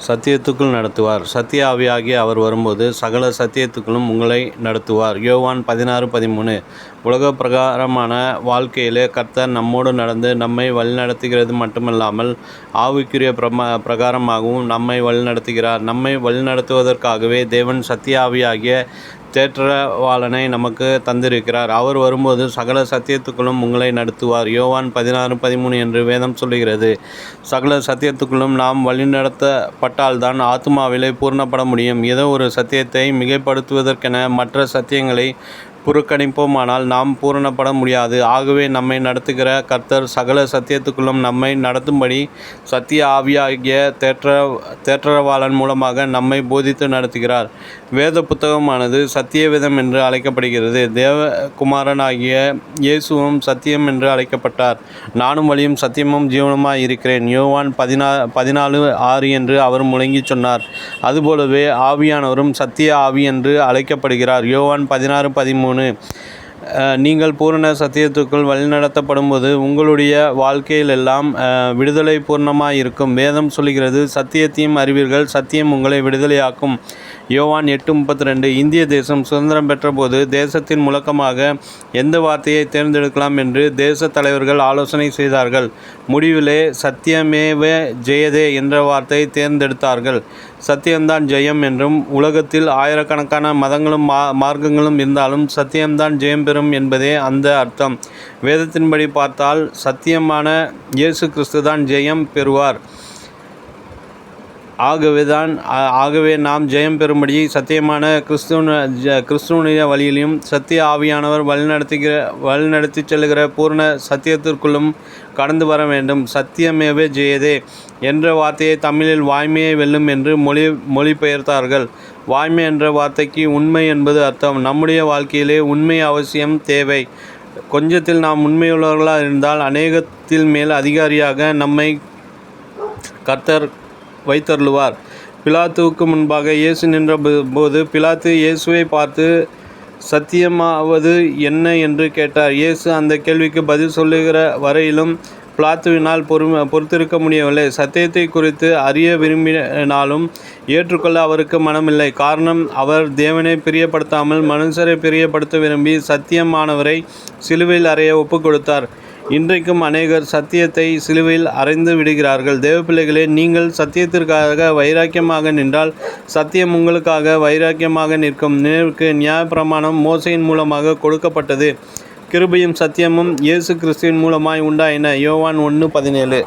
சத்தியத்துக்குள் நடத்துவார். சத்திய ஆவியாகிய அவர் வரும்போது சகல சத்தியத்துக்குள்ளும் உங்களை நடத்துவார். யோவான் 16:13. உலக பிரகாரமான வாழ்க்கையிலே கர்த்தர் நம்மோடு நடந்து நம்மை வழிநடத்துகிறது மட்டுமல்லாமல் ஆவிக்குரிய பிரகாரமாகவும் நம்மை வழிநடத்துகிறார். நம்மை வழிநடத்துவதற்காகவே தேவன் சத்திய ஆவியாகிய தேற்றவாளனை நமக்கு தந்திருக்கிறார். அவர் வரும்போது சகல சத்தியத்துக்குள்ளும் உங்களை நடத்துவார். யோவான் 16:13 என்று வேதம் சொல்லுகிறது. சகல சத்தியத்துக்குள்ளும் நாம் வழிநடத்தப்பட்டால்தான் ஆத்துமாவிலே பூர்ணப்பட முடியும். ஏதோ ஒரு சத்தியத்தை மிகைப்படுத்துவதற்கென மற்ற சத்தியங்களை புறக்கணிப்போமானால் நாம் பூரணப்பட முடியாது. ஆகவே நம்மை நடத்துகிற கர்த்தர் சகல சத்தியத்துக்குள்ளும் நம்மை நடத்தும்படி சத்திய ஆவியாகிய தேற்றவாளன் மூலமாக நம்மை போதித்து நடத்துகிறார். வேத புத்தகமானது சத்திய வேதம் என்று அழைக்கப்படுகிறது. தேவகுமாரனாகிய இயேசுவும் சத்தியம் என்று அழைக்கப்பட்டார். நானும் வழியும் சத்தியமும் ஜீவனுமாய் இருக்கிறேன். யோவான் 14:6 என்று அவர் முழங்கி சொன்னார். அதுபோலவே ஆவியானவரும் சத்திய ஆவி என்று அழைக்கப்படுகிறார். யோவான் 16:13. நீங்கள் பூரண சத்தியத்துக்குள் வழிநடத்தப்படும்போது உங்களுடைய வாழ்க்கையிலெல்லாம் விடுதலை பூர்ணமாயிருக்கும். வேதம் சொல்லுகிறது, சத்தியத்தையும் அறிவீர்கள், சத்தியம் உங்களை விடுதலையாக்கும். யோவான் 8:32. இந்திய தேசம் சுதந்திரம் பெற்றபோது தேசத்தின் முழக்கமாக எந்த வார்த்தையை தேர்ந்தெடுக்கலாம் என்று தேச தலைவர்கள் ஆலோசனை செய்தார்கள். முடிவிலே சத்தியமேவ ஜெயதே என்ற வார்த்தையை தேர்ந்தெடுத்தார்கள். சத்தியம்தான் ஜெயம் என்றும், உலகத்தில் ஆயிரக்கணக்கான மதங்களும் மார்க்கங்களும் இருந்தாலும் சத்தியம்தான் ஜெயம் பெறும் என்பதே அந்த அர்த்தம். வேதத்தின்படி பார்த்தால் சத்தியமான இயேசு கிறிஸ்து தான் ஜெயம் பெறுவார். ஆகவே நாம் ஜெயம் பெறும்படி சத்தியமான கிறிஸ்துவனுடைய வழியிலும் சத்திய ஆவியானவர் வழிநடத்தி செல்லுகிற பூர்ண சத்தியத்திற்குள்ளும் கடந்து வர வேண்டும். சத்தியமேவே ஜெயதே என்ற வார்த்தையை தமிழில் வாய்மையை வெல்லும் என்று மொழிபெயர்த்தார்கள். வாய்மை என்ற வார்த்தைக்கு உண்மை என்பது அர்த்தம். நம்முடைய வாழ்க்கையிலே உண்மை அவசியம் தேவை. கொஞ்சத்தில் நாம் உண்மையுள்ளவர்களாக இருந்தால் அநேகத்தில் மேல் அதிகாரியாக நம்மை கர்த்தர் வைத்தருளுவார். பிலாத்துவுக்கு முன்பாக இயேசு நின்ற போது பிலாத்து இயேசுவை பார்த்து சத்தியமாவது என்ன என்று கேட்டார். இயேசு அந்த கேள்விக்கு பதில் சொல்லுகிற வரையிலும் பிலாத்துவினால் பொறுத்திருக்க முடியவில்லை. சத்தியத்தை குறித்து அறிய விரும்பினாலும் ஏற்றுக்கொள்ள அவருக்கு மனமில்லை. காரணம், அவர் தேவனை பிரியப்படுத்தாமல் மனுஷரை பிரியப்படுத்த விரும்பி சத்தியமானவரை சிலுவையில் அறைய ஒப்பு கொடுத்தார். இன்றைக்கும் அநேகர் சத்தியத்தை சிலுவையில் அறைந்து விடுகிறார்கள். தேவப்பிள்ளைகளே, நீங்கள் சத்தியத்திற்காக வைராக்கியமாக நின்றால் சத்தியம் உங்களுக்காக வைராக்கியமாக நிற்கும். நினைவுக்கு நியாயப்பிரமாணம் மோசையின் மூலமாக கொடுக்கப்பட்டது. கிருபையும் சத்தியமும் இயேசு கிறிஸ்துவின் மூலமாய் உண்டாயின. யோவான் 1:17.